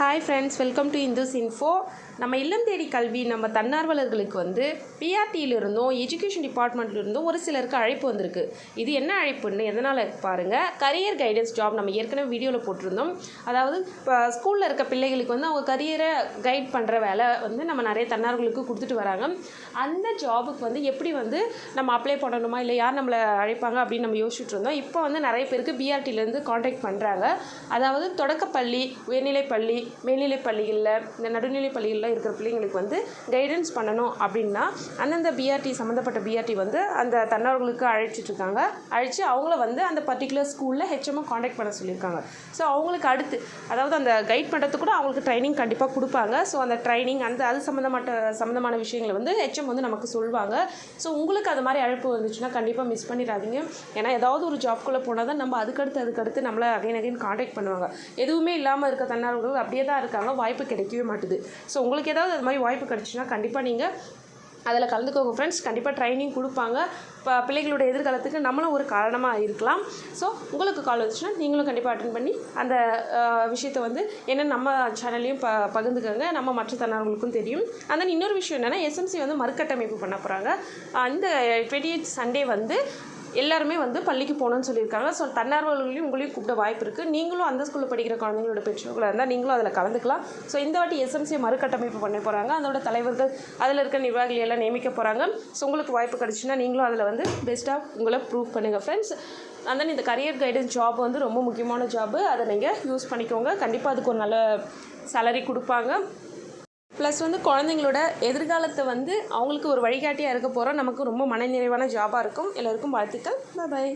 Hi friends, welcome to Indus info. நம்ம இல்லம் தேடி கல்வி நம்ம தன்னார்வலர்களுக்கு வந்து பிஆர்டியிலிருந்தும் எஜுகேஷன் டிபார்ட்மெண்ட்லேருந்தும் ஒரு சிலருக்கு அழைப்பு வந்திருக்கு. இது என்ன அழைப்புன்னு எதனால் பாருங்கள். கரியர் கைடன்ஸ் ஜாப் நம்ம ஏற்கனவே வீடியோவில் போட்டிருந்தோம். அதாவது இப்போ ஸ்கூலில் இருக்க பிள்ளைகளுக்கு வந்து அவங்க கரியரை கைட் பண்ணுற வேலை வந்து நம்ம நிறைய தன்னார்வலுக்கு கொடுத்துட்டு வராங்க. அந்த ஜாபுக்கு வந்து எப்படி வந்து நம்ம அப்ளை பண்ணணுமா இல்லை யார் நம்மளை அழைப்பாங்க அப்படின்னு நம்ம யோசிச்சுட்டு இருந்தோம். இப்போ வந்து நிறைய பேருக்கு பிஆர்டியிலேருந்து காண்டாக்ட் பண்ணுறாங்க. அதாவது தொடக்கப்பள்ளி, உயர்நிலைப்பள்ளி, மேல்நிலைப் பள்ளிகளில், இந்த நடுநிலைப் பள்ளிகளில் இருக்கிற பிள்ளைங்களுக்கு வந்து கைடன்ஸ் பண்ணணும் அப்படின்னா அந்தந்த பிஆர்டி சம்மந்தப்பட்ட பிஆர்டி வந்து அந்த தன்னார்வலுக்கு அழைச்சிட்ருக்காங்க. அழைச்சி அவங்கள வந்து அந்த பர்டிகுலர் ஸ்கூலில் ஹெச்எம்மை காண்டாக்ட் பண்ண சொல்லியிருக்காங்க. ஸோ அவங்களுக்கு அடுத்து அதாவது அந்த கைட் பண்ணுறதுக்கு கூட அவங்களுக்கு ட்ரைனிங் கண்டிப்பாக கொடுப்பாங்க. ஸோ அந்த ட்ரைனிங் அது சம்மந்தமான விஷயங்களை வந்து ஹெச்எம் வந்து நமக்கு சொல்லுவாங்க. ஸோ உங்களுக்கு அது மாதிரி அழைப்பு வந்துச்சுன்னா கண்டிப்பாக மிஸ் பண்ணிடாதீங்க. ஏன்னா ஏதாவது ஒரு ஜாப்குள்ளே போனால் தான் நம்ம அதுக்கடுத்து நம்மளை அகைன் காண்டாக்ட் பண்ணுவாங்க. எதுவுமே இல்லாமல் இருக்க தன்னார்வலர்கள் அப்படியே தான் இருக்காங்க, வாய்ப்பு கிடைக்கவே மாட்டுது. ஸோ உங்களுக்கு ஏதாவது அது மாதிரி வாய்ப்பு கிடைச்சுன்னா கண்டிப்பாக நீங்கள் அதில் கலந்துக்கோங்க ஃப்ரெண்ட்ஸ். கண்டிப்பாக ட்ரைனிங் கொடுப்பாங்க. இப்போ பிள்ளைகளோட எதிர்காலத்துக்கு நம்மளும் ஒரு காரணமாக இருக்கலாம். ஸோ உங்களுக்கு கால் வந்துச்சுன்னா நீங்களும் கண்டிப்பாக அட்டென்ட் பண்ணி அந்த விஷயத்தை வந்து என்ன நம்ம சேனல்லையும் பகிர்ந்துக்கோங்க. நம்ம மற்ற தன்னார்வலுக்கும் தெரியும். அந்த இன்னொரு விஷயம் என்னென்னா, எஸ்எம்சி வந்து மறுகட்டமைப்பு பண்ண போகிறாங்க. இந்த 28th சண்டே வந்து எல்லாருமே வந்து பள்ளிக்கு போகணுன்னு சொல்லியிருக்காங்க. ஸோ தன்னார்வலர்களையும் உங்களையும் கூப்பிட வாய்ப்பு இருக்குது. நீங்களும் அந்த ஸ்கூலில் படிக்கிற குழந்தைங்களோட பெற்றோர்களாக இருந்தால் நீங்களும் அதில் கலந்துக்கலாம். ஸோ இந்த வாட்டி எஸ்எம்சியை மறுகட்டமைப்பு பண்ண போகிறாங்க. அதோட தலைவர்கள், அதில் இருக்க நிர்வாகிகள் எல்லாம் நியமிக்க போகிறாங்க. ஸோ உங்களுக்கு வாய்ப்பு கிடச்சுன்னா நீங்களும் அதில் வந்து பெஸ்ட்டாக உங்களை ப்ரூவ் பண்ணுங்கள் ஃப்ரெண்ட்ஸ். அந்த இந்த கரியர் கைடன்ஸ் ஜாப் வந்து ரொம்ப முக்கியமான ஜாப்பு. அதை நீங்கள் யூஸ் பண்ணிக்கோங்க. கண்டிப்பாக அதுக்கு ஒரு நல்ல சேலரி கொடுப்பாங்க. ப்ளஸ் வந்து குழந்தைங்களோட எதிர்காலத்தை வந்து அவங்களுக்கு ஒரு வழிகாட்டியாக இருக்க போகிறோம். நமக்கு ரொம்ப மனநிறைவான ஜாபாக இருக்கும். எல்லோருக்கும் வாழ்த்துக்கள். பாய்.